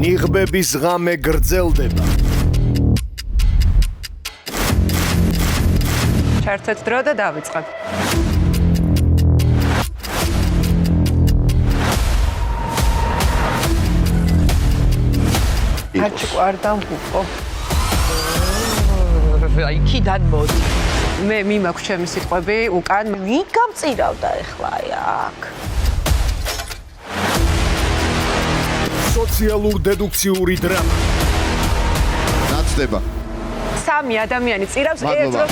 ნიღბების ღამე გრძელდება. ჩართეთ დრო და დავიწყებ. აჭკვარდან ვუყო. აი კიდან მოდი. მე მიმაქვს ჩემი სიტყვები უკან ვინ გამწირავდა ეხლა აი აქ. სოციალურ დედუქციური დრამა. ნაცდება. სამი ადამიანი წირავს ერთ დროს.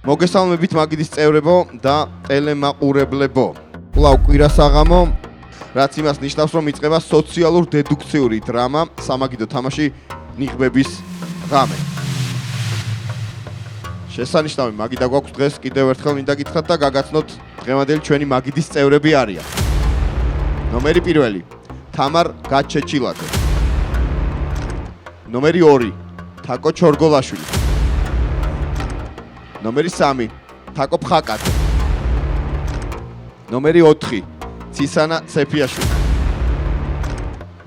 მოგესალმებით მაგიდის წევრებო და ტელემაყურებლებო. კვლავ კვირა საღამო, რაც იმას ნიშნავს, რომ იწყება სოციალურ დედუქციური დრამა სამაგიდო თამაში ნიღბების ღამე. შესანიშნავი მაგიდა გვაქვს დღეს კიდევ ერთხელ მინდა გითხრათ და გაგაცნოთ დღევანდელი ჩვენი მაგიდის წევრები არიან. ნომერი 1 თამარ გაჩეჩილაძე. ნომერი 2 თაკო ჩორგოლაშვილი. ნომერი 3 თაკო ფხაკაძე. ნომერი 4 ცისანა ცეფიაშვილი.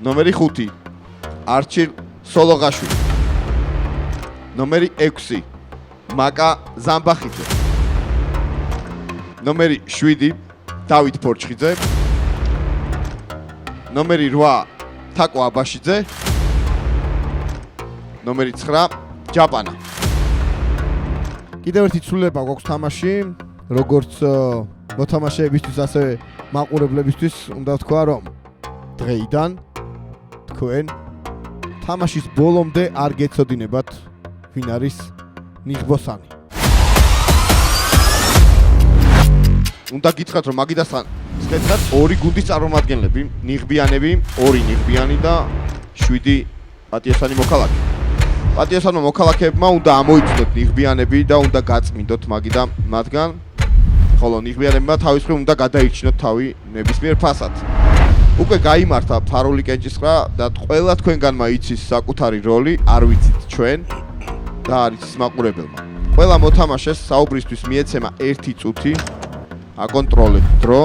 ნომერი 5 არჩილ სოლოღაშვილი. ნომერი 6 მაკა ზამბახიძე. ნომერი 7 დავით ფორჩხიძე. ნომერი 8 თაკო აბაშიძე. ნომერი 9 ჯაპანა. კიდევ ერთი ცვლილება გვაქვს თამაში, როგორც მოთამაშეებისთვის, ასევე მაყურებლებისთვის უნდა ვთქვა, რომ დღეიდან თქვენ თამაშის ბოლომდე არ გეცოდინებათ, ვინ არის ნიღბოსანი. უნდა გითხრათ, რომ მაგიდასთან სკეცად 2 გუნდის წარმომადგენლები, ნიღბიანები, 2 ნიღბიანი და 7 პატიოსანი მოქალაქე. პატიოსანმა მოქალაქეებმა უნდა ამოიცნოთ ნიღბიანები და უნდა გაწმინდოთ მაგიდა მათგან, ხოლო ნიღბიანებმა თავის მხრივ უნდა გადაირჩინოთ თავი ნებისმიერ ფასად. უკვე გაიმართა ფარული კენჭისყრა და ყველა თქვენგანმა იცის საკუთარი როლი, არ ვიცით ჩვენ და არ იცის მაყურებელმა. ყველა მოთამაშეს საუბრისთვის მიეცემა 1 წუთი, აკონტროლებთ დრო,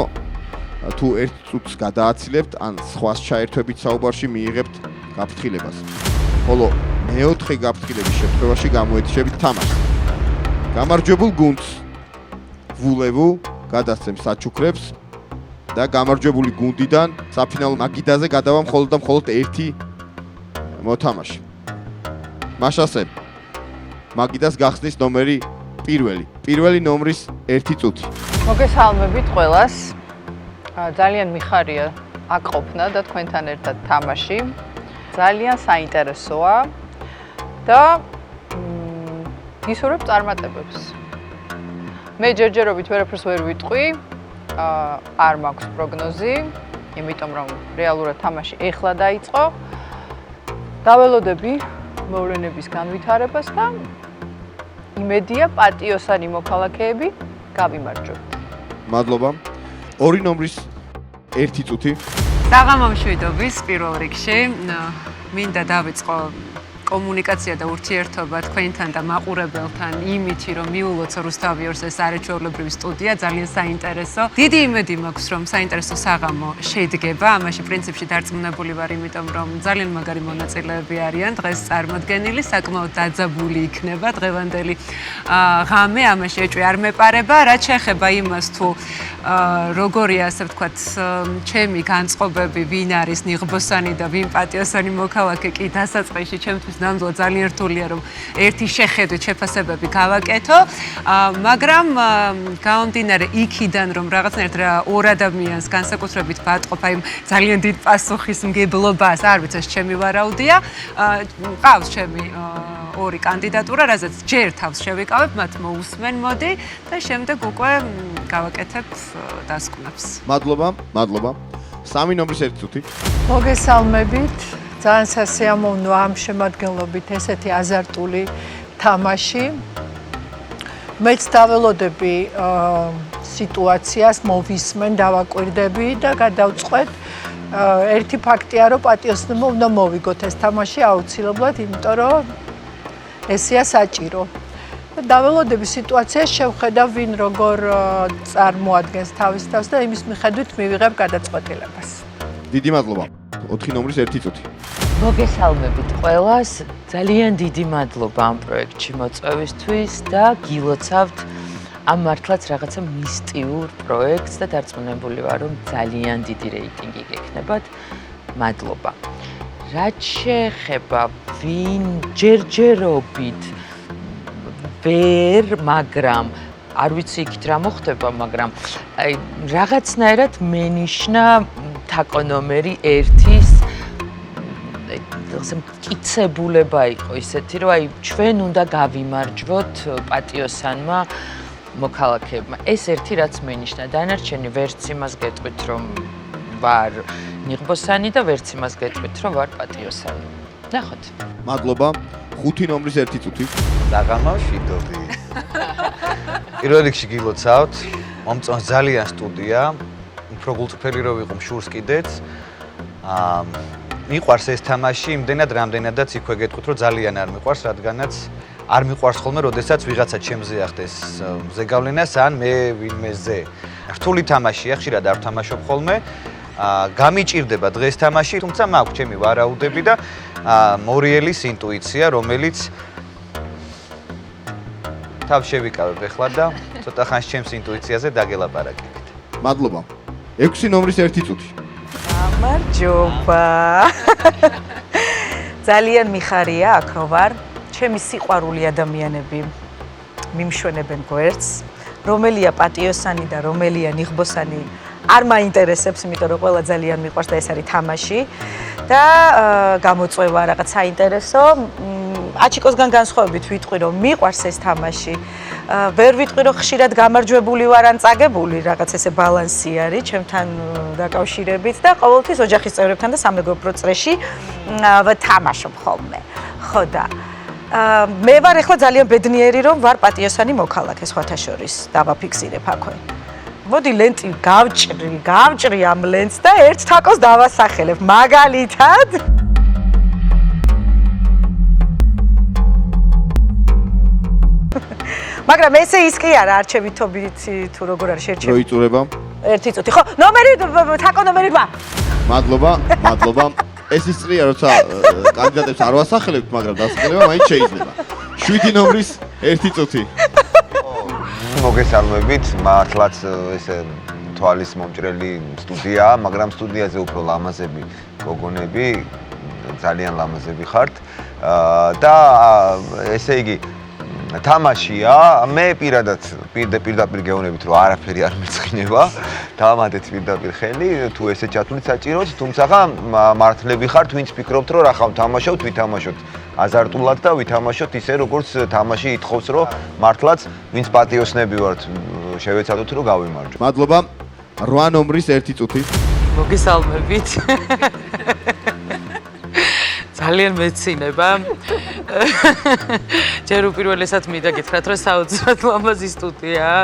თუ 1 წუთს გადააცილებთ, ან სხვას ჩაერთვებით საუბარში მიიღებთ გაფრთხილებას. ხოლო მეოთხე გაფრთხილების შემთხვევაში გამოეთიშებით თამაშს. გამარჯვებულ გუნდს ვულევუ გადასცემს საჩუქრებს და გამარჯვებული გუნდიდან საფინალო მაგიდაზე გადავა მხოლოდ და მხოლოდ 1 მოთამაშე. მაშასე მაგიდას გახსნის ნომერი 1. პირველი ნომრის 1 წუთი. მოგესალმებით ყველას. ძალიან მიხარია აქ ყოფნა და თქვენთან ერთად თამაში. ძალიან საინტერესოა და გისურვებ წარმატებებს. მე ჯერჯერობით ვერაფერს ვერ ვიტყვი, არ მაქვს პროგნოზი, იმიტომ რომ რეალურად თამაში ეხლა დაიწყო. დაველოდები მოვლენების განვითარებას და იმედია პატიოსანი მოქალაქეები გავიმარჯვებთ. მადლობა. 2 ნომრის 1 წუთი. საღამო მშვიდობის პირველ რიგში მინდა დავიწყო კომუნიკაცია და ურთიერთობა თქვენთან და მაყურებელთან იმითი, რომ მიულოც რუსთავიორს ეს არაჩვეულებრივი სტუდია, ძალიან საინტერესო. დიდი იმედი მაქვს, რომ საინტერესო საღამო შედგება. ამაში პრინციპში დარწმუნებული ვარ, იმიტომ რომ ძალიან მაგარი მონაწილეები არიან დღეს წარმოდგენილი, საკმაოდ დაძაბული იქნება დღევანდელი ღამე, ამაში ეჭვი არ მეპარება. რაც შეეხება იმას, თუ როგორია, ასე ვთქვათ, ჩემი განწყობები, ვინ არის ნიღბოსანი და ვინ პატიოსანი მოქალაქე კი დასაწყისში ჩემთვის ნამდვილად ძალიან რთულია, რომ ერთი შეხედვით შეფასებები გავაკეთო, მაგრამ გამომდინარე იქიდან, რომ რაღაცნაირად 2 ადამიანს განსაკუთრებით ვატყობ აი ძალიან დიდ პასუხისმგებლობას, არ ვიცი, ეს ჩემი ვარაუდია, ყავს ჩემი 2 კანდიდატურა, რაზეც ჯერ თავს შევიკავებ, მათ მოусმენ მოდი და შემდეგ უკვე გავაკეთებ დასკვნებს. მადლობა, მადლობა. 3 ნომრის 1 წუთი. მოგესალმებით. ძალიან სასიამოვნოა ამ შემადგენლობით ესეთი აზარტული თამაში. მეც დაველოდები სიტუაციას, მოვისმენ, დავაკვირდები და გადავწყვეტ ერთი ფაქტია, რომ პატიოსნებმა უნდა მოვიგოთ ეს თამაში აუცილებლად, იმიტომ რომ ესეა საჭირო. დაველოდების სიტუაციას შევხედავ ვინ როგორ წარმოადგენს თავის თავს და იმის მიხედვით მივიღებ გადაწყვეტილებას. დიდი მადლობა. 4 ნომრის 1 წუთი. მოგესალმებით ყველას. ძალიან დიდი მადლობა ამ პროექტში მოწვევისთვის და გილოცავთ ამ მართლაც რაღაცა მისტიურ პროექტს და დარწმუნებული ვარ, რომ ძალიან დიდი რეიტინგი გექნებათ. მადლობა. რაც შეეხება ვინ ჯერჯერობით ვერ, მაგრამ არ ვიცი იქით რა მოხდება, მაგრამ აი რაღაცნაირად მენიშნა თაკო ნომერი 1-ის მტკიცებულება იყო ისეთი, რომ აი ჩვენ უნდა გავიმარჯვოთ პატიოსანმა მოქალაქეებმა. ეს ერთი რაც მენიშნა, დანარჩენი ვერც იმას გეტყვით, რომ ვარ ნიღბოსანი და ვერც იმას გეტყვით, რომ ვარ პატიოსანი. ნახოთ. მადლობა. 5 ნომრის 1 წუთი. დაგამშვიდობი. პირველ რიგში გილოცავთ. მომწონს ძალიან სტუდია. უფრო გულწრფელი რო ვიყო მშურს კიდეც. მიყვარს ეს თამაში, იმდენად რამდენადაც იქვე გეტყვით, რომ ძალიან არ მიყვარს, რადგანაც არ მიყვარს ხოლმე, როდესაც ვიღაცა ჩემზე ახდეს ზეგავლენას ან მე ვინმეზე. რთული თამაშია, ხშირად არ ვთამაშობ ხოლმე. გამიჭირდება დღეს თამაში, თუმცა მაქვს ჩემი ვარაუდები და მორიელის ინტუიცია, რომელიც თავს შევიკავებ ახლა და ცოტა ხანს ჩემს ინტუიციაზე დაგელაპარაკებით. მადლობა. 6 ნომრის 1 წუთი. გამარჯობა. ძალიან მიხარია აქ რო ვარ. ჩემი სიყვარული ადამიანები მიმშვენებენ გვერდს. რომელია პატიოსანი და რომელია ნიღბოსანი არ მაინტერესებს, იმიტომ რომ ყველა ძალიან მიყვარს და ეს არის თამაში და გამოწვევა რაღაც საინტერესო. აჩიკოსგან განსხვავებით ვიტყვი რომ მიყვარს ეს თამაში. ვერ ვიტყვი რომ ხშირად გამარჯვებული ვარ ან წაგებული, რაღაც ესე ბალანსი არის ჩემთან დაკავშირებით და ყოველთვის ოჯახის წევრებთან და სამეგობრო წრეში ვთამაშობ ხოლმე. ხო და მე ვარ ახლა ძალიან ბედნიერი რომ ვარ პატიოსანი მოქალაქე სხვათა შორის დავაფიქსირებ აქვე. მოდი ლენტი გავჭრი ამ ლენტს და ერთ თაკოს დავასახელებ მაგალითად. მაგრამ ესე ის კი არა არჩევითობით თუ როგორ არის შერჩევი. რო იწურება. 1 წუთი. ხო, ნომერი თაკო ნომერი 8. მადლობა. ეს ის წრია, როცა კანდიდატებს არ ვასახელებთ, მაგრამ დასახელება მაინც შეიძლება. 7 ნომრის 1 წუთი. მოგესალმებით, მართლაც ესე თვალის მომჭრელი სტუდიაა, მაგრამ სტუდიაზე უფრო ლამაზები გოგონები, ძალიან ლამაზები ხართ. და ესე იგი თამაშია, მე პირდაპირ გეუბნებით, რომ არაფერი არ მეცხინება, დავამატეთ პირდაპირ ხელი, თუ ესე ჩათვლით საჭიროც, თუმცა მართლები ხართ, ვინც ფიქრობთ, რომ რა ხავ თამაშობთ, ვითამაშოთ აზარტულად და ვითამაშოთ ისე, როგორც თამაში ითხოვს, რომ მართლაც ვინც პატიოსნები ვართ, შევეცადოთ, რომ გავიმარჯვოთ. მადლობა. 8 ნომრის 1 წუთი. მოგესალმებით. ძალიან მეცინება. ჯერ უპირველესად მინდა გითხრათ, რომ საოცრად ლამაზი სტუდიაა.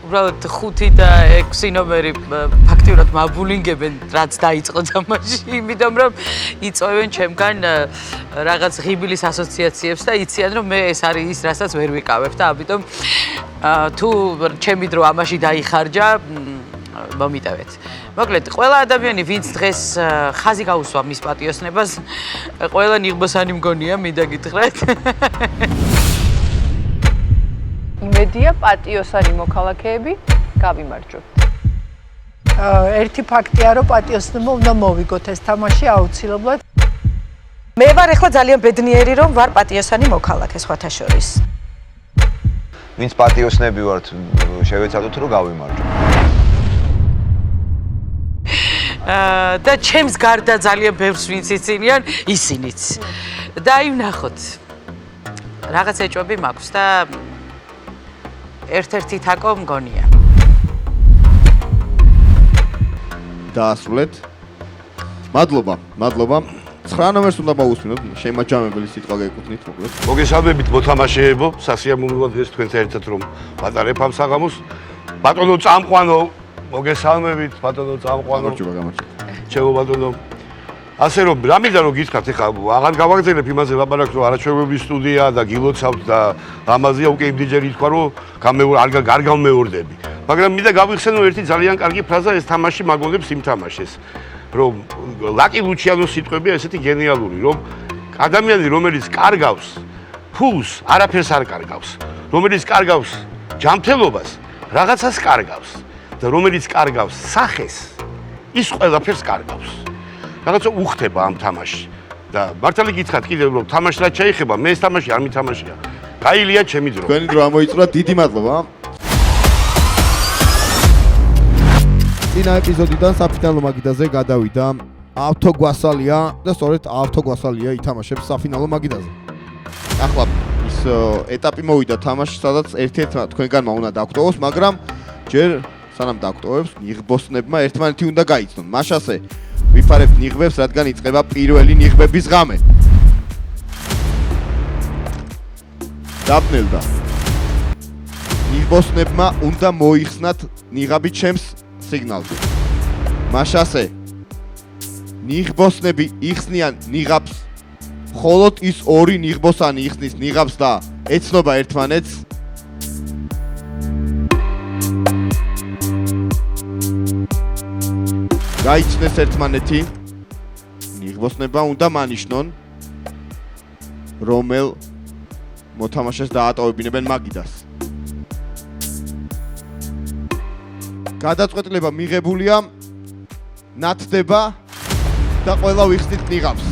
უბრალოდ 5 და 6 ნომერი ფაქტიურად მაბულინგებენ, რაც დაიწყო თამაში, იმიტომ რომ იწვევენ ჩემგან რაღაც ღიბილის ასოციაციებს და იციან, რომ მე ეს არის ის, რასაც ვერ ვიკავებ და ამიტომ თუ ჩემი დრო ამაში დაიხარჯა, მომიტევეთ. მოკლედ, ყველა ადამიანი, ვინც დღეს ხაზი გაუსვა მის პატიოსნებას, ყველა ნიღბოსანი მგონია, მინდა გითხრათ. იმედია პატიოსანი მოქალაქეები გავიმარჯვებთ. ერთი ფაქტია, რომ პატიოსნებმა უნდა მოვიგოთ ეს თამაში აუცილებლად. მე ვარ ახლა ძალიან ბედნიერი რომ ვარ პატიოსანი მოქალაქე სხვათა შორის. ვინც პატიოსნები ვართ, შევეცადოთ, რომ გავიმარჯვოთ. და ჩემს გარდა ძალიან ბევრს ვინც იცინიან, ისინიც. და აი ვნახოთ. რაღაც ეჭვები მაქვს და ერთ-ერთი თაკო მგონია. დაასრულეთ. მადლობა. 9 ნომერს უნდა მოვუსმინოთ, შემაჯამებელი სიტყვა გეკუთვნით მოკლედ. მოგესალმებით მოთამაშეებო, სასიამოვნოა დღეს თქვენთან ერთად რომ ვატარებ ამ საღამოს. ბატონო წამყვანო, მოგესალმებით ბატონო წამყვანო. გამარჯობა. ჩემო ბატონო. ასე რომ რა მინდა რომ გითხრათ, ეხლა აღარ გავაგზავნებ იმაზე ლაპარაკს, რომ არაჩვეულებრივი სტუდია და გილოცავთ და ამაზეა უკვე იმდიჯერი თქვა, რომ არ გამეორდები. მაგრამ მინდა გავიხსენო ერთი ძალიან კარგი ფრაზა, ეს თამაში მაგონებს იმ თამაშს. რომ ლაკი ლუჩიანოს სიტყვებია ესეთი გენიალური, რომ ადამიანი რომელიც კარგავს ფულს, არაფერს არ კარგავს. რომელიც კარგავს ჯანმრთელობას, რაღაცას კარგავს და რომელიც კარგავს სახეს, ის ყველაფერს კარგავს. რაღაცა უხდება ამ თამაში. და მართალი გითხრათ კიდევ რომ თამაში რაც შეეხება, მე ეს თამაში არ მითამაშია. გაილია ჩემი დრო. თქვენი დრო ამოიწურა, დიდი მადლობა. წინა ეპიზოდიდან საფინალო მაგიდაზე გადავიდა ავთოგვასალია და სწორედ ავთოგვასალია ითამაშებს საფინალო მაგიდაზე. ახლა ის ეტაპი მოვიდა თამაში, სადაც ერთ-ერთმა თქვენგანმა უნდა დაგვტოვოს, მაგრამ ჯერ სანამ დაგვტოვებს, ნიღბოსნებმა ერთმანეთი უნდა გაიცნონ. მაშასე ვიფარებთ ნიღბებს, რადგან იწყება პირველი ნიღბების ღამე. დაბნელდა. ნიღბოსნებმა უნდა მოიხსნათ ნიღაბი ჩემს სიგნალზე. მაშასე ნიღბოსნები იხსნიან ნიღაბს, მხოლოდ ის ორი ნიღბოსანი იხსნის ნიღაბს და ეცნობა ერთმანეთს. გაიცნეს ერთმანეთი. ნიღბოსნებმა უნდა მანიშნონ, რომელ მოთამაშეს დაატოვებინებენ მაგიდას. გადაწყვეტილება მიღებულია, ნათდება და ყველა ვიხსნით ნიღაბს.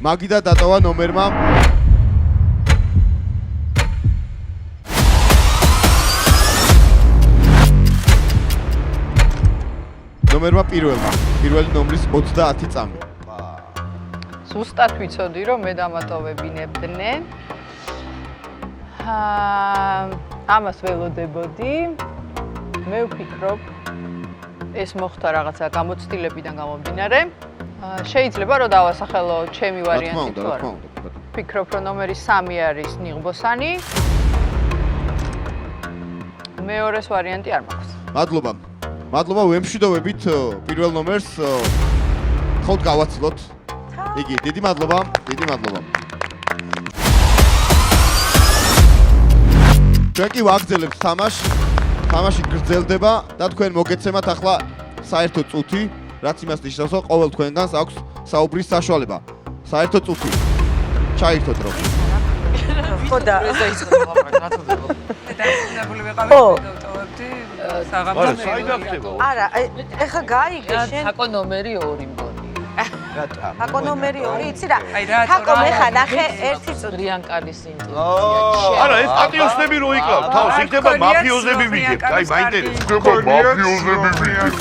მაგიდა დატოვა ნომერმა პირველი ნომრის 30 წამი. ზუსტად ვიცოდი, რომ მე დამატოვებინებდნენ. ამას ველოდებოდი. მე ვფიქრობ, ეს მოხდა რაღაცა გამოცდილებიდან გამომდინარე. შეიძლება რომ დავასახელო ჩემი ვარიანტი თუ არა. ვფიქრობ, რომ ნომერი 3 არის ნიღბოსანი. მეორეს ვარიანტი არ მაქვს. მადლობა. მადლობა, ვემშვიდობებით პირველ ნომერს. ხოთ გავაცილოთ. იგი, დიდი მადლობა, დიდი მადლობა. ჩვენ კი ვაგრძელებთ თამაშს. თამაში გრძელდება და თქვენ მოგეცემათ ახლა საერთო წუთი, რაც იმას ნიშნავს, რომ ყოველ თქვენგანს აქვს საუბრის საშუალება. საერთო წუთი. ჩაირთოთ დრო. ხო და არა, ეხა გაიგე შენ. თაკო ნომერი 2 მგონი. თაკო ნომერი 2, იცი რა? თაკო მე ხა ნახე ერთი წუთი. რიანკალის ინტუიცია. არა, ეს პატიოსნები რო იკლავ, თავს იქნება მაფიოზები ვიგებთ. აი, მაინტერესებს. მაფიოზები ვიგებთ.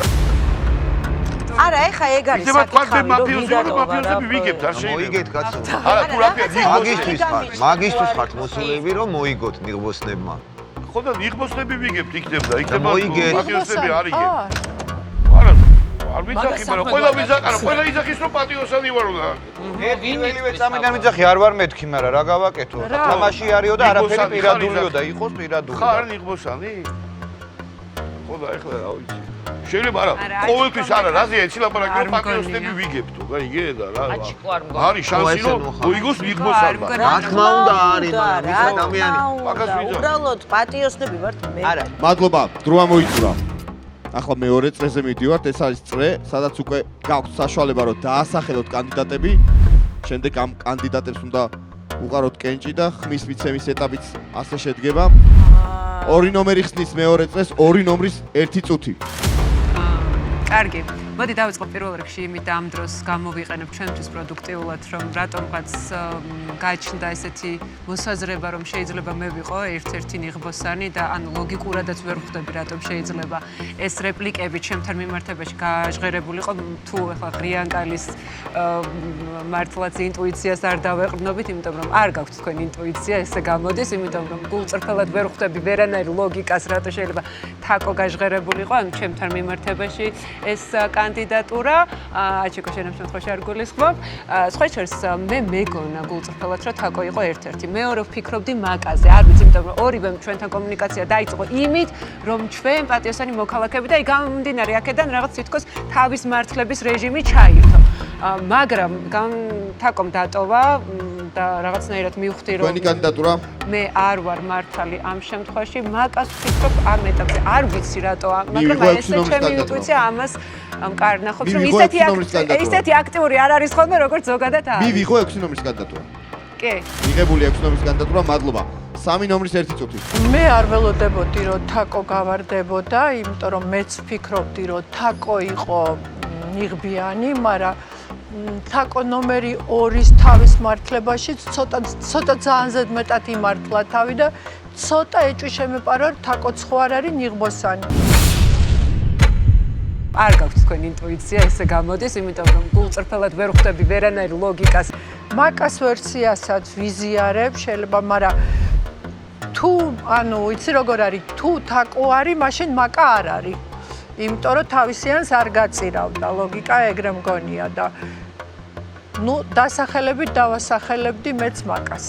არა, ეხა ეგ არის იქნება თქვენ საკითხი, რომ მაფიოზები ვიგებთ, არ შეიძლება. მოიგეთ კაცო. არა, თუ რაფია მაგისტრის ხართ მოსულები, რომ მოიგოთ ნიღბოსნებმა. ხო და ნიღბოსნები ვიგებთ, იქნება მოიგეთ. პატიოსნები არ იგებთ. არა, არ ვიცახი, მაგრამ ყველა ვიზაყარა, ყველა იძახის რომ პატიოსანი ვარო და ერთივე წამიდან ვიძახი, არ ვარ მეთქი, მაგრამ რა გავაკეთო? თამაში არისო და არაფერი პირადულიო და იყოს პირადული. ხარ ნიღბოსანი? ხო და ეხლა რა ვიცი. შეიძლება არა, ყოველთვის არა, რაზეა ეცი ლაპარაკი რომ პატიოსნები ვიგებთო, გაიგე და რა. არის შანსი რომ მოიგოს ნიღბოსანმა. რა თქმა უნდა არის, მაგრამ ის ადამიანი მაგას ვიძახი. უბრალოდ პატიოსნები ვართ მე. არა. მადლობა, დრო ამოიწურა. ახლა მეორე წრეზე მიდივართ, ეს არის წრე, სადაც უკვე გაქვთ საშუალება რომ დაასახელოთ კანდიდატები. შემდეგ ამ კანდიდატებს უნდა უყაროთ კენჭი და ხმის მიცემის ეტაპიც ასე შედგება. ორი ნომერი ხსნის მეორე წრეს, ორი ნომრის 1 წუთი. კარგი. მოდი დავიწყოთ პირველ რიგში იმით ამ დროს გამოვიყენებ ჩვენთვის პროდუქტიულად, რომ რატომღაც გაჩნდა ესეთი მოსაზრება, რომ შეიძლება მე ვიყო ერთ-ერთი ნიღბოსანი და ანუ ლოგიკურადაც ვერ ხვდები, რატომ შეიძლება ეს რეპლიკები ჩემთან მიმართებაში გაჟღერებულიყო, თუ ახლა ღრიანკალის მართლაც ინტუიციას არ დავეყრდნობით, იმიტომ რომ არ გაქვთ თქვენ ინტუიცია, ესე გამოდის, იმიტომ რომ გულწრფელად ვერ ხვდები ვერანაირ ლოგიკას, რატო შეიძლება თაკო გაჟღერებულიყო, ანუ ჩემთან მიმართებაში ეს კანდიდატურა. აჩიკო შენ ამ შემთხვევაში არ გულისხმობ. სხვა შორის მე მეგონა გულწრფელად რომ თაკო იყო ერთ-ერთი. მეორე ვფიქრობდი მაკაზე. არ ვიცი, იმიტომ რომ ორივემ ჩვენთან კომუნიკაცია დაიწყო იმით, რომ ჩვენ პატიოსანი მოქალაქეები და გამომდინარე აქედან რაღაც თითქოს თავის მართლების რეჟიმი ჩაირთო. მაგრამ თაკომ დატოვა და რაღაცნაირად მივხვდი რომ თქვენი კანდიდატურა მე არ ვარ მართალი ამ შემთხვევაში მაკას ვფიქრობ ამ ეტაპზე არ ვიცი რატო მაგრამ ესე ჩემი ინტუიცია ამას მკარნახობს რომ ისეთი აქტიური არ არის ხოლმე როგორც ზოგადად არის მივიღო 6 ნომრის კანდიდატურა კი მიღებული 6 ნომრის კანდიდატურა მადლობა 3 ნომრის 1 წუთი მე არ ველოდებოდი რომ თაკო გავარდებოდა იმიტომ რომ მეც ვფიქრობდი რომ თაკო იყო ნიღბიანი მაგრამ თაკო ნომერი 2-ის თავის მართლებაში ცოტა ძალიან ზედმეტად იმართლა თავი და ცოტა ეჭვი შემეპარა რომ თაკოც ხო არ არის ნიღბოსანი. არ გაქვს თქვენი ინტუიცია ესე გამოდის, იმიტომ რომ გულწრფელად ვერ ხვდები ვერანაირ ლოგიკას. მაკას ვერსიასაც ვიზიარებ, შეიძლება, მაგრამ თუ ანუ იცი როგორ არის, თუ თაკო არის, მაშინ მაკა არ არის. იმიტომ რომ თავისიანს არ გაწირავდა, ლოგიკა ეგრე მგონია და ნუ დასახელებით დავასახელებდი მეც მაკას.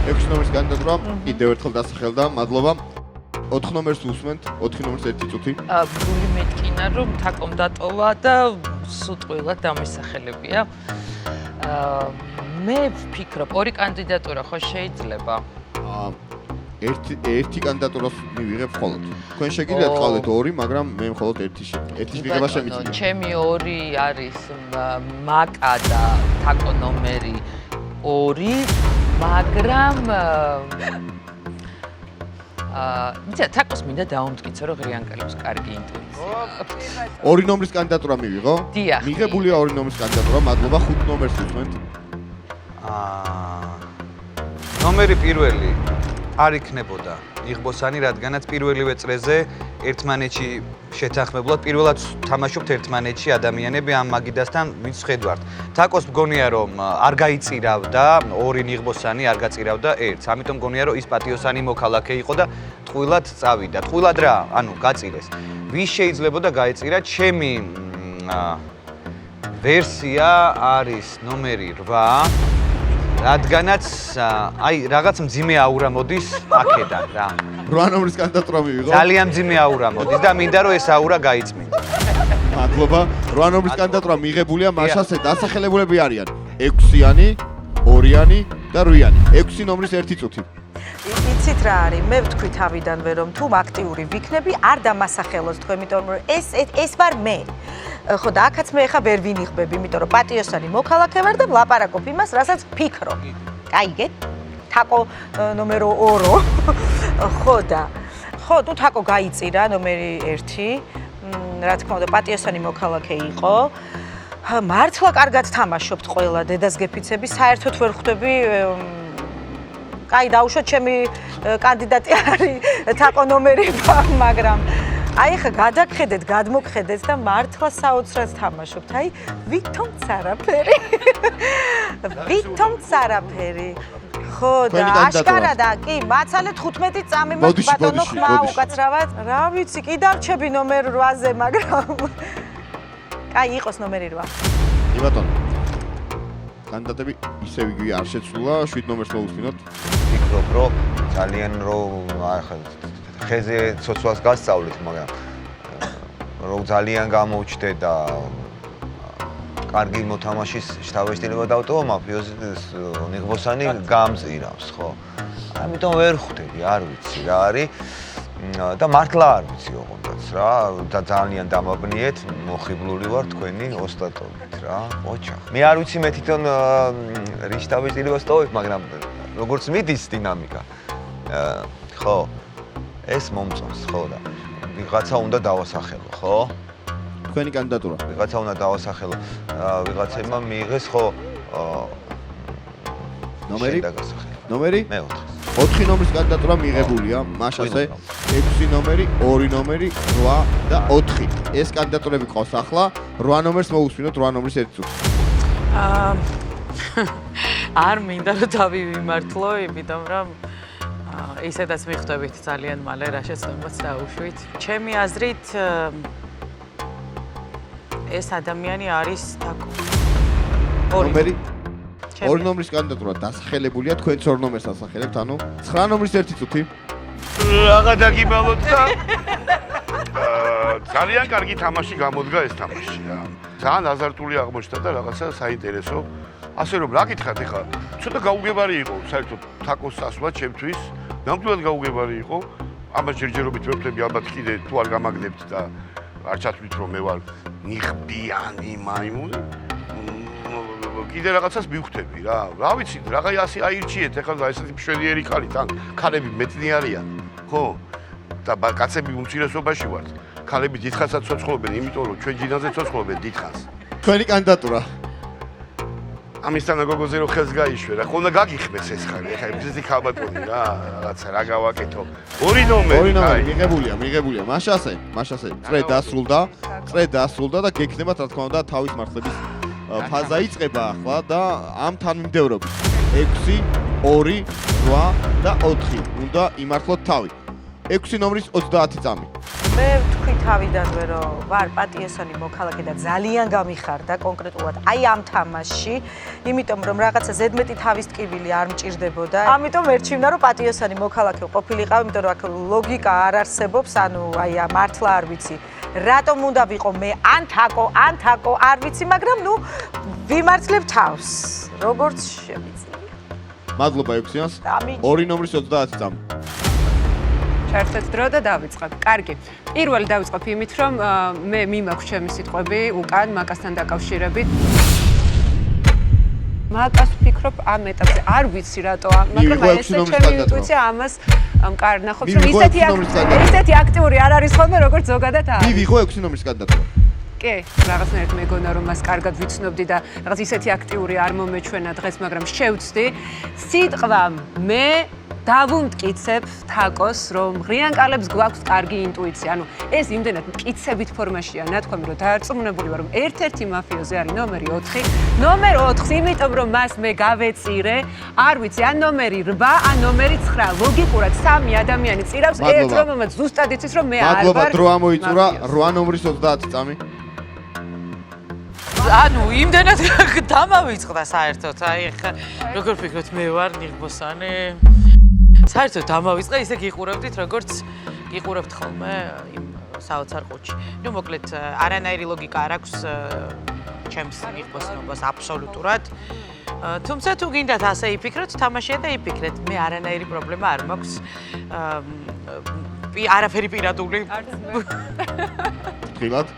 6 ნომრის კანდიდატურა კიდევ ერთხელ დასახელდა, მადლობა. 4 ნომერს უსმენთ, 4 ნომრის 1 წუთი. გული მეტკინა რომ თაკომ დატოვა და სუტყვილად დამისახელებია. მე ვფიქრობ, ორი კანდიდატურა ხო შეიძლება? ერთი კანდიდატურას მივიღებ მხოლოდ. თქვენ შეგიძლიათ გყავდეთ ორი, მაგრამ მე მხოლოდ ერთის მიღება შემიძლია. ჩემი ორი არის მაკა და თაკო ნომერი 2, მაგრამ მიცი თაკოს მინდა დაუმტკიცო რომ ღრიანკალებს კარგი ინტუიცია. 2 ნომრის კანდიდატურა მივიღო. დიახ. მიღებულია 2 ნომრის კანდიდატურა, მადლობა 5 ნომერს უსმენთ. ნომერი პირველი არ იქნებოდა იღბოსანი, რადგანაც პირველივე წრეზე ერთმანეთში შეთანხმებლად პირველად თამაშობთ ერთმანეთში ადამიანები ამ მაგიდასთან ვინც ხედავთ. თაკოს მგონია რომ არ გაიწირავდა ორი იღბოსანი, არ გაწირავდა ერთს. ამიტომ მგონია რომ ის პატიოსანი მოქალაქე იყო და ტყუილად წავიდა. ტყუილად რა, ანუ გაწირეს. ვის შეიძლებოდა გაეწირა? ჩემი ვერსია არის ნომერი 8. რადგანაც აი რაღაც მძიმე აურა მოდის აქედან რა. 8 ნომრის კანდიდატურა მივიღო. ძალიან მძიმე აურა მოდის და მინდა რომ ეს აურა გაიწმინდა. მადლობა. 8 ნომრის კანდიდატურა მიღებულია, მაშასე დასახელებულები არიან 6-იანი, 2-იანი და 8-იანი. 6 ნომრის 1 წუთი. იცით რა არის? მე ვთქვი თავიდანვე რომ თუ აქტიური ვიქნები, არ დამასახელოს თქვენ, იმიტომ რომ ეს ვარ მე. ხო და აქაც მე ხა ვერ ვინიხბები, იმიტომ რომ პატიოსანი მოქალაქე ვარ და ვლაპარაკობ იმას, რასაც ვფიქრობ. კაიგეთ? თაკო ნომერო 2. ხო და ხო, თუ თაკო გაიწირა ნომერი 1, რა თქმა უნდა, პატიოსანი მოქალაქე იყო. მართლა კარგად თამაშობთ ყველა დედას გეფიცები, საერთოდ ვერ ხვდები კაი დაუშვოთ ჩემი კანდიდატი არის თაკო ნომერი 8, მაგრამ აი ხა გადაგხედეთ, გადმოგხედეთ და მართლა საოცრად თამაშობთ. აი ვითომც არაფერი. ვითომც არაფერი. ხო და აშკარა და კი, მაცალე 15 წამი მაქვს ბატონო ხმა უკაცრავად. რა ვიცი, კი დავჩები ნომერ 8-ზე, მაგრამ კაი იყოს ნომერი 8. კი ბატონო. კანდიდატები ისევ იგივე არ შეცვლა, 7 ნომერს მოусმინოთ. ვფიქრობ, რომ ძალიან ახლა ხეზე ცოცვას გასწავლით, მაგრამ რომ ძალიან გამოუჩდე და კარგი მოთამაშის შთაბეჭდილება დავტოვა, მაფიოზის ნიღბოსანი გამწირავს, ხო? ამიტომ ვერ ხვდები, არ ვიცი რა არის და მართლა არ ვიცი ოღონდაც რა და ძალიან დამაბნიეთ, მოხიბლული ვარ თქვენი ოსტატობით რა. ოჩახ. მე არ ვიცი მე თვითონ რის შთაბეჭდილებას ტოვებ, მაგრამ როგორც მიდის დინამიკა. ხო? ეს მომწონს, ხო და ვიღაცა უნდა დავასახელო, ხო? თქვენი კანდიდატურა. ვიღაცა უნდა დავასახელო. ვიღაცებმა მიიღეს, ხო? ნომერი? დაგასახელო. ნომერი? მე 4 ნომრის კანდიდატურა მიღებულია, მაშასე 6 ნომერი, 2 ნომერი, 8 და 4. ეს კანდიდატურები ყავს ახლა, 8 ნომერს მოусმინოთ, 8 ნომრის 1 წუთი. არ მინდა რომ თავი ვიმართლო, იმიტომ რომ ისედაც მიხვდებით ძალიან მალე რა შეცდომაც დაუშვით. ჩემი აზრით ეს ადამიანი არის თაკო. ნომერი ორი ნომრის კანდიდატურა დასახელებულია, თქვენც ორ ნომერს ასახელებთ, ანუ 9 ნომრის 1 წუთი. რაღა დაგიბალოთ და ძალიან კარგი თამაში გამოდგა ეს თამაში რა. ძალიან აზარტული აღმოჩნდა და რაღაცა საინტერესო. ასე რომ რა გითხართ ახლა? ცოტა გაუგებარი იყო საერთოდ თაკოს წასვლა ჩემთვის. ნამდვილად გაუგებარი იყო. ამას ჯერჯერობით ვეფლები ალბათ კიდე თუ არ გამაგდებთ და არ ჩათვლით რომ მე ვარ ნიღბიანი მაიმუნი. კიდე რაღაცას მივხვდები რა. რა ვიცი, რაღა ასე აირჩიეთ ახლა ესეთი მშვენიერი ხალით, ან ქალები მეტნი არიან. ხო? და კაცები უმცირესობაში ვართ. ქალები დიდხანსაც ცოცხლობენ, იმიტომ რომ ჩვენ ჯინაზე ცოცხლობენ დიდხანს. თქვენი კანდიდატურა. ამისთან გოგოზე რო ხელს გაიშვე რა, ხონდა გაგიხმეს ეს ხარი. ეხლა ესეთი ქალბატონი რა, რაღაცა რა გავაკეთო. ორი ნომერი. მიღებულია. მაშასე. წრე დასრულდა და გექნება რა თქმა უნდა თავის მართლების ფაზა იწყება ახლა და ამ თანმიმდევრობით 6, 2, 8 და 4 უნდა იმართლოთ თავი. 6 ნომრის 30 წამი. მე ვთქვი თავიდანვე რომ ვარ პატიოსანი მოქალაქე და ძალიან გამიხარდა კონკრეტულად აი ამ თამაში, იმიტომ რომ რაღაცა ზედმეტი თავის ტკივილი არ მჭირდებოდა. ამიტომ ერჩივნა რომ პატიოსანი მოქალაქე ყოფილიყავ, იმიტომ რომ აქ ლოგიკა არ არსებობს, ანუ აი მართლა არ ვიცი. რატომ უნდა ვიყო მე ან თაკო არ ვიცი, მაგრამ ნუ ვიმართლებ თავს, როგორც შემიძლია. მადლობა 6-იანს. 2 ნომრის 30 წამი. ჩართეთ დრო და დავიწყებ. კარგი. პირველი დავიწყებ იმით, რომ მე მიმაქვს ჩემი სიტყვები უკან მაკასთან დაკავშირებით. მაკას ვფიქრობ ამ ეტაპზე არ ვიცი რატო, მაგრამ ეს ჩემი ინტუიცია ამას მკარნახობს, რომ ისეთი აქტიური არ არის ხოლმე, როგორც ზოგადად არის. მივიღო 6 ნომრის კანდიდატურა. კი, რაღაცნაირად მეგონა რომ მას კარგად ვიცნობდი და რაღაც ისეთი აქტიური არ მომეჩვენა დღეს, მაგრამ შევცდი. სიტყვა მე დავუმტკიცებ თაკოს, რომ ღრიანკალებს გვაქვს კარგი ინტუიცია. ანუ ეს იმდენად მტკიცებით ფორმაშია ნათქვამი, რომ დაარწმუნებული ვარ, რომ ერთ-ერთი მაფიოზი არის ნომერი 4. ნომერ 4, იმიტომ რომ მას მე გავეწირე, არ ვიცი, ან ნომერი 8, ან ნომერი 9. ლოგიკურად 3 ადამიანი წირავს ერთ რომელმაც ზუსტად იცის, რომ მე არ ვარ. მადლობა, დრო ამოიწურა 8 ნომრის 30 წამი. ანუ იმდენად დამავიწყდა საერთოდ, აი ხა როგორ ფიქრობთ მე ვარ ნიღბოსანი? საერთოდ დამავიწყდა, ისე გიყურებდით, როგორც გიყურებთ ხოლმე იმ საოცარ ყუთში. ნუ მოკლედ არანაირი ლოგიკა არ აქვს ჩემს ნიღბოსნობას აბსოლუტურად. თუმცა თუ გინდათ ასე იფიქროთ, თამაშია და იფიქრეთ. მე არანაირი პრობლემა არ მაქვს. არაფერი პირადული. ხილად.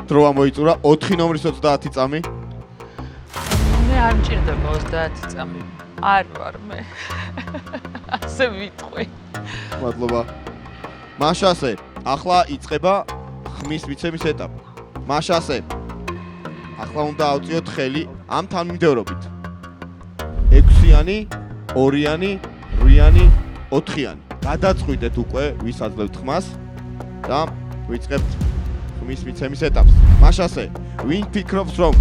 დრო ამოიწურა 4 ნომრის 30 წამი. მე არ მჭირდება 30 წამი. არ ვარ მე. ასე ვიტყვი. მადლობა. მაშასე, ახლა იწყება ხმის მიცემის ეტაპი. მაშასე. ახლა უნდა ავწიოთ ხელი ამ თანმიმდევრობით. 6-იანი, 2-იანი, 8-იანი, 4-იანი. გადაწყვიტეთ უკვე, ვის აძლევთ ხმას და ვიწყებთ ხმის მიცემის ეტაპს. მაშასე, ვინ ფიქრობს, რომ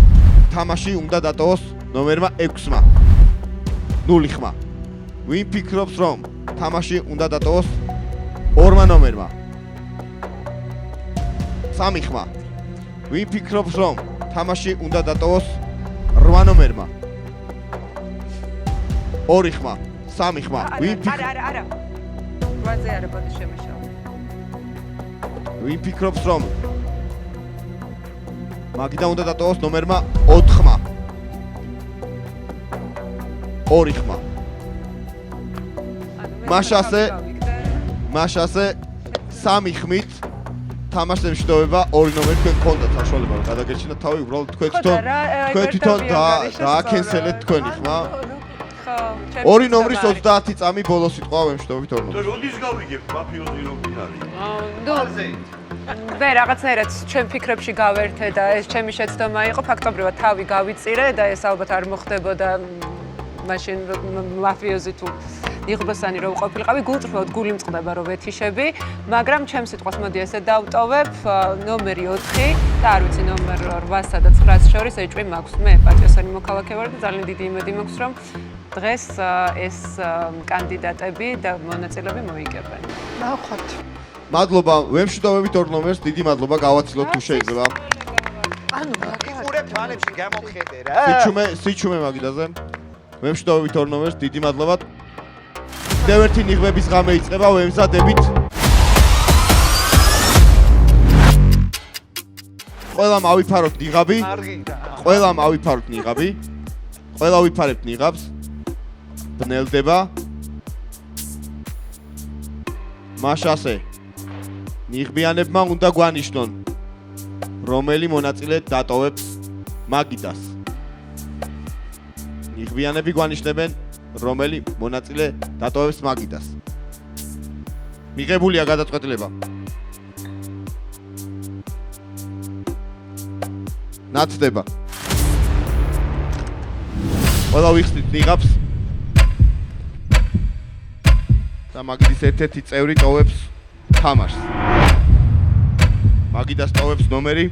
თამაში უნდა დატოვოს ნომერმა 6-მა? 0 ხმა. ვინ ფიქრობს, რომ თამაში უნდა დატოვოს 2 ნომერმა? 3 ხმა. ვინ ფიქრობს, რომ თამაში უნდა დატოვოს 8 ნომერმა? 2 ხმა. 3 ხმა. ვინ არა. 8-ზე არა ბოდი შემეშალა. ვინ ფიქრობს, რომ მაგიდან უნდა დატოვოს ნომერმა 4 ხმა? 2 ხმა. მაშასე 3 ხმით თამაშზე მშვიდობა 2 ნომერი თქვენ გქონდათ საშუალება რომ გადაგეჩინოთ თავი, უბრალოდ თქვენ თვითონ დააკენსელეთ თქვენი ხმა. 2 ნომრის 30 წამი ბოლოს სიტყვა ვემშვიდობით 2 ნომერს. როდის გავიგებ მაფიოზი როგორ არის? მე რაღაცნაირად ჩემ ფიქრებში გავერთე და ეს ჩემი შეცდომა იყო, ფაქტობრივად თავი გავიწირე და ეს ალბათ არ მოხდებოდა მაშინ მაფიოზი თუ ნიღბოსანი რო ყოფილიყავი, გულწრფელად გული მწყდება რომ ვეთიშები, მაგრამ ჩემ სიტყვას მოდი ესე დავტოვებ, ნომერი 4 და არ ვიცი ნომერ 8-სა და 9-ს შორის ეჭვი მაქვს. მე პატიოსანი მოქალაქე ვარ და ძალიან დიდი იმედი მაქვს რომ დღეს ეს კანდიდატები და მონაწილეები მოიგებენ. ნახოთ. მადლობა, ვემშვიდობებით 2 ნომერს, დიდი მადლობა, გავაცილოთ თუ შეიძლება. იყურებ თვალებში გამოხედე რა. სიჩუმე მაგიდაზე. მე ვშტოვით 2 ნომერს, დიდი მადლობა. კიდევ ერთი ნიღბების ღამე იწყება, ვემზადებით. ყველამ ავიფაროთ ნიღაბი. ყველამ ავიფაროთ ნიღაბი. ყველა ვიფარებთ ნიღაბს. ბნელდება. მაშასე. ნიღბიანებმა უნდა გვანიშნონ, რომელი მონაწილე დატოვებს მაგიდას. ნიღბიანები გვანიშნებენ, რომელი მონაწილე დატოვებს მაგიდას. მიღებულია გადაწყვეტილება. ნაცდება. ყველა ვიხსნით ნიღაბს. და მაგიდის ერთ-ერთი წევრი ტოვებს თამაშს. მაგიდას ტოვებს ნომერი.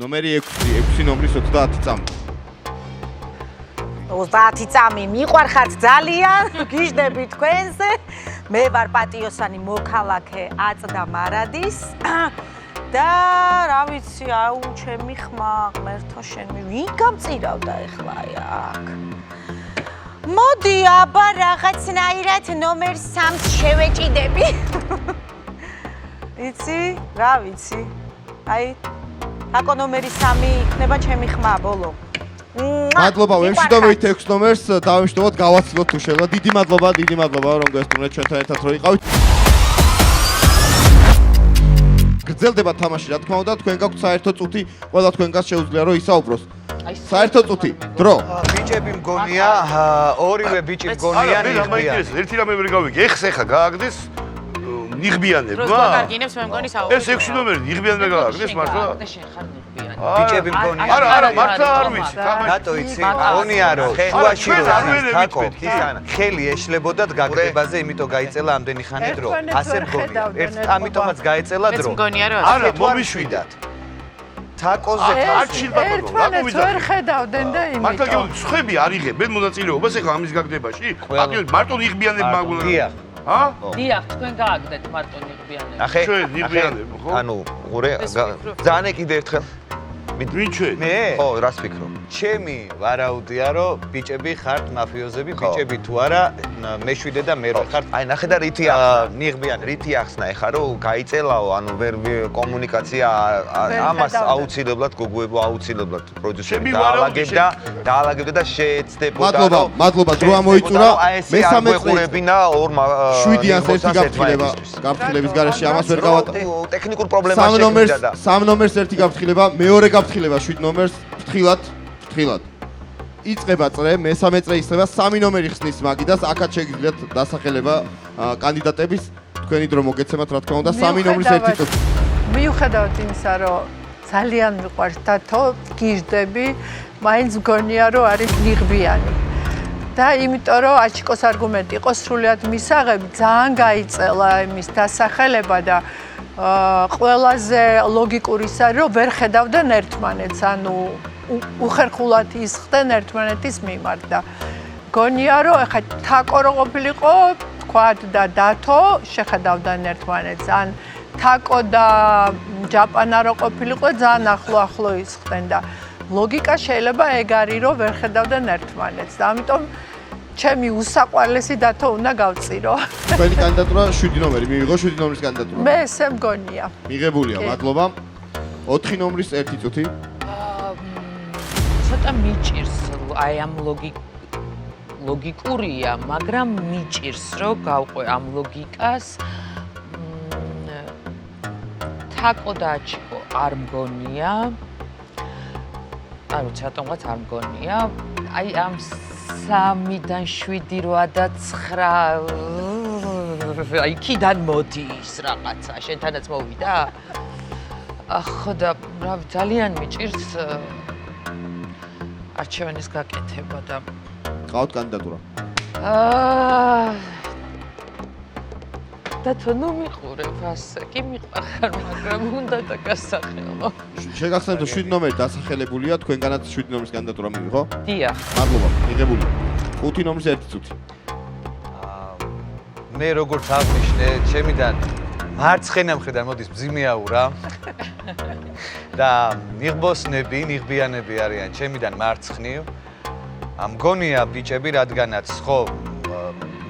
ნომერი 6 ნომრის 30 წამი. 30 წამი მიყვარხართ ძალიან, გიждები თქვენზე. მე ვარ პატიოსანი მოქალაქე აწდა მარადის. და რა ვიცი, აუ ჩემი ხმა, ღმერთო შენ ვინ გამწირავდა ეხლა აქ? მოდი აბა რაღაცნაირად ნომერ 3-ს შევეჭიდები. იცი? რა ვიცი? აი, აკო ნომერი 3 იქნება ჩემი ხმა ბოლო. მადლობა, ვემშვიდობთ 6 ნომერს, დავემშვიდობოთ, გავაცილოთ თუ შეიძლება. დიდი მადლობა, რომ გესტუმრეთ ჩვენთან ერთად რო იყავით. გრძელდება თამაში, რა თქმა უნდა, თქვენ გაქვთ საერთო წუთი, ყველა თქვენგან შეუძლია რომ ისაუბროს. საერთო წუთი, დრო. ბიჭები მგონია, ორივე ბიჭი მგონია ნიღბიანი. ერთი რამე ვერ გავიგე, ეხლა გააგდეს ნიღბიანებმა. დროს გაგინებს მე მგონი საუბარი. ეს 6 ნომერი ნიღბიანებმა გააგდეს მართლა? და შენ ხარ ნიღბიანი. ბიჭები მგონია. არა, მართლა არ ვიცი. რატო იცი? მგონია რომ შუაში თაკო, ხელი ეშლებოდათ გაგდებაზე, იმიტომ გაიწელა ამდენი ხანი დრო. ასე მგონია. ამიტომაც გაიწელა დრო. მეც მგონია რომ არა, მომიშვიდათ. თაკოზე ერთმანეთს ვერ ხედავდნენ და იმით. მართლა გეუბნები, სხვები არ იღებენ მონაწილეობას ეხლა ამის გაგდებაში? აკეთებს მარტო ნიღბიანებმა დიახ. ჰა? დიახ, თქვენ გააგდეთ მარტო ნიღბიანები. ნახე, ჩვენ ნიღბიანები, ხო? ანუ ყურე, ძალიან კიდე ერთხელ ვინ ჩვენ? მე? ხო, რას ფიქრობ? ჩემი ვარაუდია, რომ ბიჭები ხართ მაფიოზები, ბიჭები თუ არა, მეშვიდე და მე ხართ. აი, ნახე და რითი ნიღბიანი, რითი ახსნა ეხა, რომ გაიწელაო, ანუ ვერ კომუნიკაცია ამას აუცილებლად გოგოებო აუცილებლად პროდიუსერი დაალაგებდა და შეეცდებოდა. მადლობა, დრო ამოიწურა. მესამე წრეებინა ორ 7-იანს ერთი გაფრთხილების გარეშე ამას ვერ გავატა. ტექნიკურ პრობლემას შეგვიძლია და 3 ნომერს ერთი გაფრთხილება, მეორე გაფრთხილება 7 ნომერს ფრთხილად. იწყება წრე, მესამე წრე იწყება, 3 ნომერი ხსნის მაგიდას, აქაც შეგიძლიათ დასახელება კანდიდატების, თქვენი დრო მოგეცემათ რა თქმა უნდა, 3 ნომრის ერთი წუთი. მიუხედავად იმისა, რომ ძალიან მიყვარს დათო, გიждები, მაინც მგონია, რომ არის ნიღბიანი. და იმიტომ, რომ აჩიკოს არგუმენტი იყო სრულიად მისაღები, ძალიან გაიწელა იმის დასახელება და ყველაზე ლოგიკური ის არის, რომ ვერ ხედავდნენ ერთმანეთს, ანუ უხერხულად ისხდნენ ერთმანეთის მიმართ და გონია, რომ ეხლა თაკო რო ყოფილიყო, თქვათ და დათო შეხედავდნენ ერთმანეთს, ან თაკო და ჯაპანა რო ყოფილიყო, ძალიან ახლო ისხდნენ და ლოგიკა შეიძლება ეგ არის, რომ ვერ ხედავდნენ ერთმანეთს და ამიტომ ჩემი უსაყვარლესი დათო უნდა გავწირო. თქვენი კანდიდატურა 7 ნომერი, მიიღო 7 ნომრის კანდიდატურა. მე ესე მგონია. მიღებულია, მადლობა. 4 ნომრის ერთი წუთი. ცოტა მიჭირს, აი ამ ლოგიკურია, მაგრამ მიჭირს, რომ გავყვე ამ ლოგიკას. თაკო და აჩიკო არ მგონია. არ ვიცი, რატომღაც არ მგონია. აი ამ 3-დან 7, 8 და 9 აი იქიდან მოდის რაღაცა, შენთანაც მოვიდა? ხო და რა ძალიან მიჭირს არჩევანის გაკეთება და ყავთ კანდიდატურა. და თუ ნუ მიყურებ ასე, კი მიყახარ, მაგრამ უნდა და გასახელო. შეგახსენებთ, რომ 7 ნომერი დასახელებულია, თქვენგანაც 7 ნომრის კანდიდატურა მიიღო? დიახ. მადლობა, მიღებულია. 5 ნომრის ერთი წუთი. მე როგორც აღნიშნე, ჩემიდან მარცხენა მხრიდან მოდის მძიმეაურა და ნიღბოსნები, ნიღბიანები არიან ჩემიდან მარცხნივ. მგონია ბიჭები, რადგანაც ხო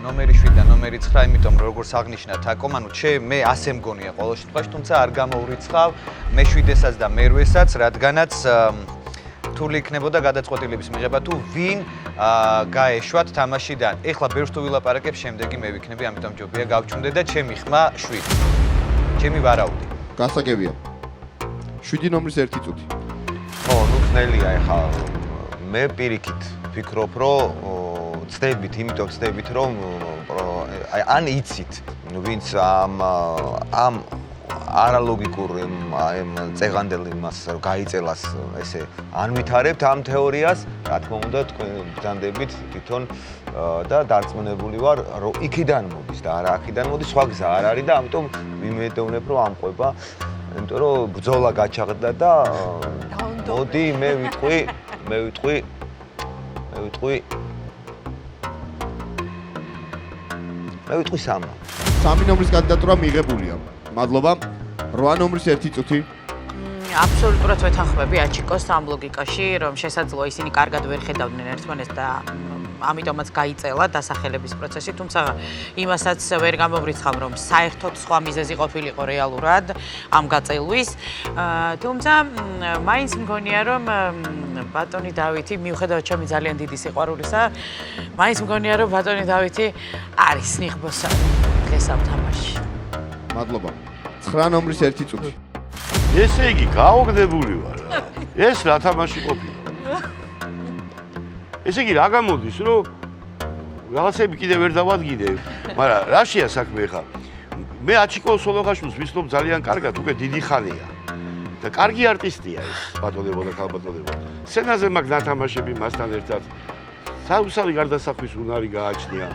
ნომერი 7 და ნომერი 9, იმიტომ როგორც აღნიშნა თაკომ, ანუ მე ასე მგონია ყოველ შემთხვევაში, თუმცა არ გამოურიცხავ მე 7-ესაც და მე 8-ესაც, რადგანაც რთული იქნებოდა გადაწყვეტილების მიღება თუ ვინ გაეშვათ თამაშიდან. ეხლა ბევრს თუ ვილაპარაკებ, შემდეგი მე ვიქნები, ამიტომ ჯობია გავჩუნდე და ჩემი ხმა 7. ჩემი ვარაუდი. გასაგებია. 7 ნომრის 1 წუთი. ხო, ნუ ძნელია ეხლა. მე პირიქით ვფიქრობ, რომ ცდებით, იმიტომ ცდებით, რომ ან იცით, ვინც ამ არალოგიკურ წეღანდელ იმას გაიწელას ესე ანვითარებთ ამ თეორიას, რა თქმა უნდა, თქვენ ბრძანდებით თვითონ და დარწმუნებული ვარ, რომ იქიდან მოდის და არა აქიდან მოდის, სხვა გზა არ არის და ამიტომ ვიმედოვნებ, რომ ამყვება, იმიტომ რომ ბრძოლა გაჩაღდა და მოდი მე ვიტყვი 3. 3 ნომრის კანდიდატურა მიღებულია. მადლობა. 8 ნომრის 1 წუთი. აბსოლუტურად ვეთანხმები აჩიკოს ამ ლოგიკაში, რომ შესაძლოა ისინი კარგად ვერ ხედავდნენ ერთმანეთს და ამიტომაც გაიწელა დასახელების პროცესი, თუმცა იმასაც ვერ გამოვრიცხავ, რომ საერთოდ სხვა მიზეზი ყოფილიყო რეალურად ამ გაწელვის. თუმცა მაინც მგონია, რომ ბატონი დავითი, მიუხედავად ჩემი ძალიან დიდი სიყვარულისა, მაინც მგონია, რომ ბატონი დავითი არის ნიღბოსანი დღეს ამ თამაშში. მადლობა. 9 ნომრის 1 წუთი. ესე იგი, გაოგდებული ვარ. ეს რა თამაში ყოფილა? ესე იგი, რა გამოდის, რომ რაღაცები კიდევ ვერ დავადგინე, მაგრამ რაშია საქმე ხა? მე აჩიკოს სოლოღაშვილს ვიცნობ ძალიან კარგად, უკვე დიდი ხანია. და კარგი არტისტია ეს, ბატონებო და ქალბატონებო. სცენაზე მაგ ნათამაშები მასთან ერთად საუსარი გარდასახვის უნარი გააჩნია.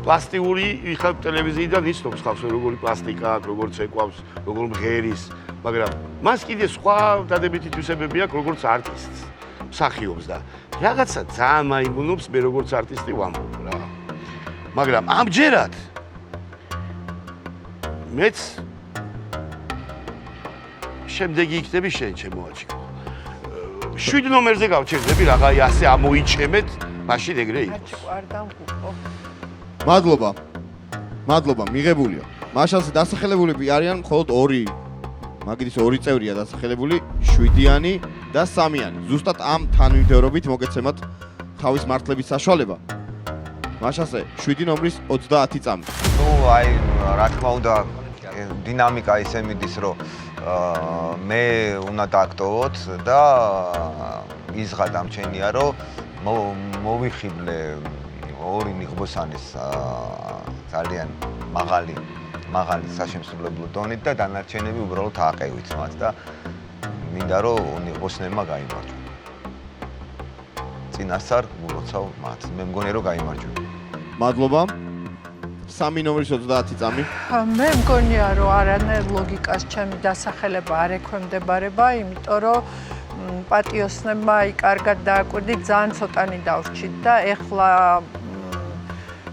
პლასტიკური, იხა ტელევიზიიდან იცნობს ხალხს, როგორი პლასტიკა აქვს, როგორ ცეკვავს, როგორ მღერის, მაგრამ მას კიდე სხვა დადებითი თვისებები აქვს, როგორც არტისტს. მსახიობს და რაღაცა ძალიან მაიმუნობს მე როგორც არტისტი ვამბობ რა. მაგრამ ამჯერად მეც შემდეგი იქნები შენ ჩემო აჩიკო. 7 ნომერზე გავჩერდები რაღა ასე ამოიჩემეთ, მაშინ ეგრე იყოს. აჩიკო არ დამღუყო. მადლობა, მიღებულია. მაშასე დასახელებულები არიან მხოლოდ 2. მაგიდის 2 წევრია დასახელებული, 7-იანი და 3-იანი. ზუსტად ამ თანმიმდევრობით მოგეცემათ თავის მართლების საშუალება. მაშასე 7 ნომრის 30 წამი. ნუ აი რა თქმა უნდა დინამიკა ისე მიდის, რომ მე უნდა დაგტოვოთ და იზღა დამჩენია, რომ მოვიხიბლე 2 ნიღბოსანის ძალიან მაღალი საშემსრულებლო დონით და დანარჩენები უბრალოდ აყევით მათ და მინდა რომ ნიღბოსნებმა გაიმარჯვონ. წინასწარ ულოცავ მათ. მე მგონია რომ გაიმარჯვენ. მადლობა. 3 ნომრის 30 წამი. მე მგონია რომ არანაირ ლოგიკას ჩემი დასახელება არ ექვემდებარება, იმიტომ რომ პატიოსნებმა აი კარგად დააკვირდით, ძალიან ცოტანი დავრჩით და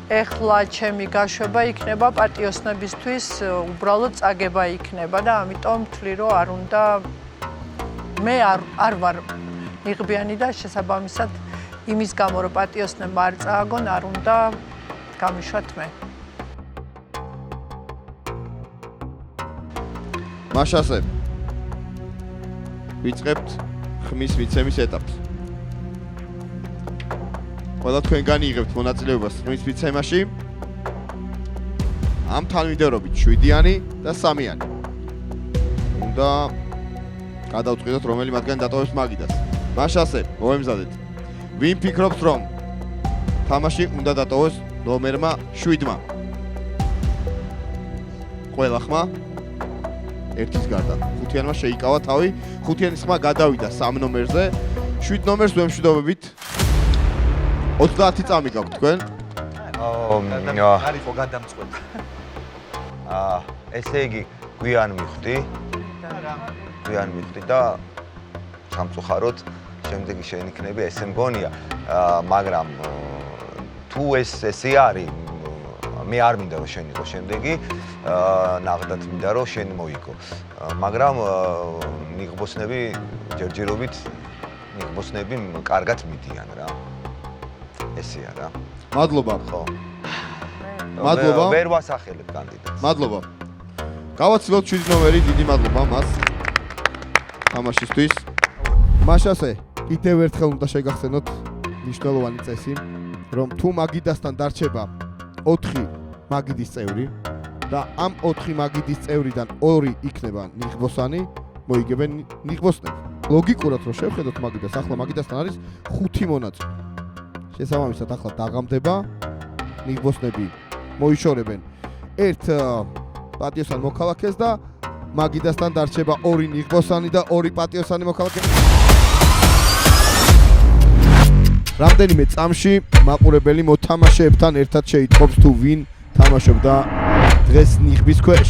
ეხლა ჩემი გაშვება იქნება პატიოსნებისთვის უბრალოდ წაგება იქნება და ამიტომ ვთვლი რომ არ უნდა მე არ ვარ ნიღბიანი და შესაბამისად იმის გამო რომ პატიოსნებმა არ წააგონ არ უნდა გამიშვათ მე. მაშასე ვიწყებთ ხმის მიცემის ეტაპს. ყველა თქვენგანი იღებთ მონაწილეობას ხმის მიცემაში. ამ თანმიმდევრობით 7-იანი და 3-იანი. უნდა გადავწყვიტოთ რომელი მათგანი დატოვებს მაგიდას. მაშასე მოემზადეთ. ვინ ფიქრობს რომ თამაში უნდა დატოვოს ნომერმა 7-მა? ყველა ხმა ერთის გარდა. 5-იანმა შეიკავა თავი, 5-იანის ხმა გადავიდა 3 ნომერზე. 7 ნომერს ვემშვიდობებით. 30 წამი გაქვთ თქვენ? არისო გადამწყვეტი. ესე იგი გვიან მივხვდი და სამწუხაროდ შემდეგი შეინიქნები ესე მგონია, მაგრამ თუ ესე არის მე არ მინდა რომ შენ იყო შემდეგი, ნახდათ მინდა რომ შენ მოიგო. მაგრამ ნიღბოსნები ჯერჯერობით ნიღბოსნები კარგად მიდიან რა. ესეა რა. მადლობა. ხო. მადლობა. ვერ ვასახელებ კანდიდატს. მადლობა. გავაცილოთ 7 ნომერი, დიდი მადლობა მას. თამაშისთვის. მაშასე, კიდევ ერთხელ უნდა შეგახსენოთ მნიშვნელოვანი წესი, რომ თუ მაგიდასთან დარჩება 4 მაგიდის წევრი და ამ 4 მაგიდის წევრიდან 2 იქნება ნიღბოსანი, მოიგებენ ნიღბოსნები. ლოგიკურად რომ შევხედოთ მაგიდას, ახლა მაგიდასთან არის 5 მონაწილე. შესაბამისად ახლა დაღამდება ნიღბოსნები მოიშორებენ ერთ პატიოსან მოქალაქეს და მაგიდასთან დარჩება 2 ნიღბოსანი და 2 პატიოსანი მოქალაქე. რამდენიმე წამში მაყურებელი მოთამაშეებთან ერთად შეიტყობს თუ ვინ თამაშობდა დღეს ნიღბის ქვეშ.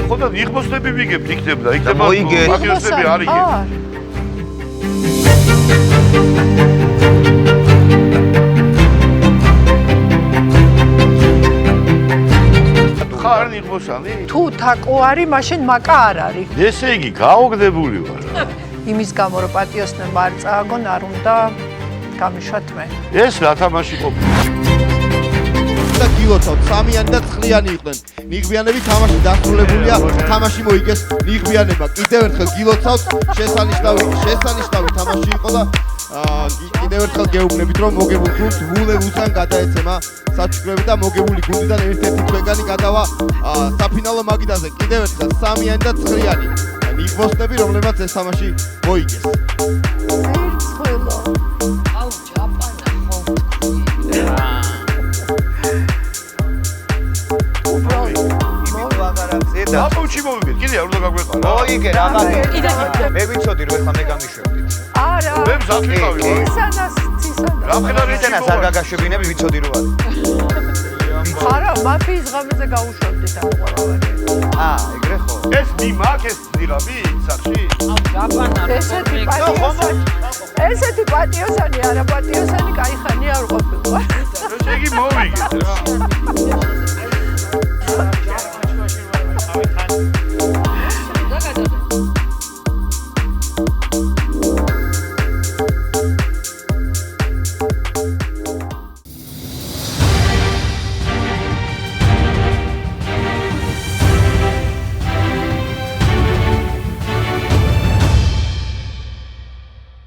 ხოდა ნიღბოსნები ვიგებთ იქნება და იქნება მოიგეთ. პატიოსნები არ იგებთ. ხარ ნიღბოსანი? თუ თაკო არის, მაშინ მაკა არ არის. ესე იგი გაოგდებული ვარ. იმის გამო რომ პატიოსნებმა არ წააგონ, არ უნდა გამიშვათ მე. ეს რა თამაში ყოფილა? და გილოცავთ, სამიანი და ცხრიანი იყვნენ. ნიღბიანები თამაში დასრულებულია, თამაში მოიგეს ნიღბიანებმა. კიდევ ერთხელ გილოცავთ, შესანიშნავი თამაში იყო და კიდევ ერთხელ გეუბნებით რომ მოგებულ გუნდს ვულევუსთან გადაეცემა საჩუქრები და მოგებული გუნდიდან ერთ-ერთი ჩვენგანი გადავა საფინალო მაგიდაზე. კიდევ ერთხელ სამიანი და ცხრიანი ნიღბოსნები, რომლებმაც ეს თამაში მოიგეს. ერთხელო. აუ ჯაპანა ხო აბუჩი მოვიგეთ, კიდე არ უნდა გაგვეყარა. მოიგე რაღაც. მე ვიცოდი რომ ეხლა მე გამიშვებდით. არა. მე მზად ვიყავი. ისანას. რა ხედავ ისენას არ გაგაშვებინები ვიცოდი რომ არის. არა, მაფიის ღამეზე გაუშვებდით ამ ყველაფერი. ეგრე ხო? ეს მიმაქ ეს ძიღაბი სახში? აუ ჯაპანა ესეთი პატიოსანი არა პატიოსანი, кай ხანი არ ყოფილა. ესე იგი მოვიგეთ რა.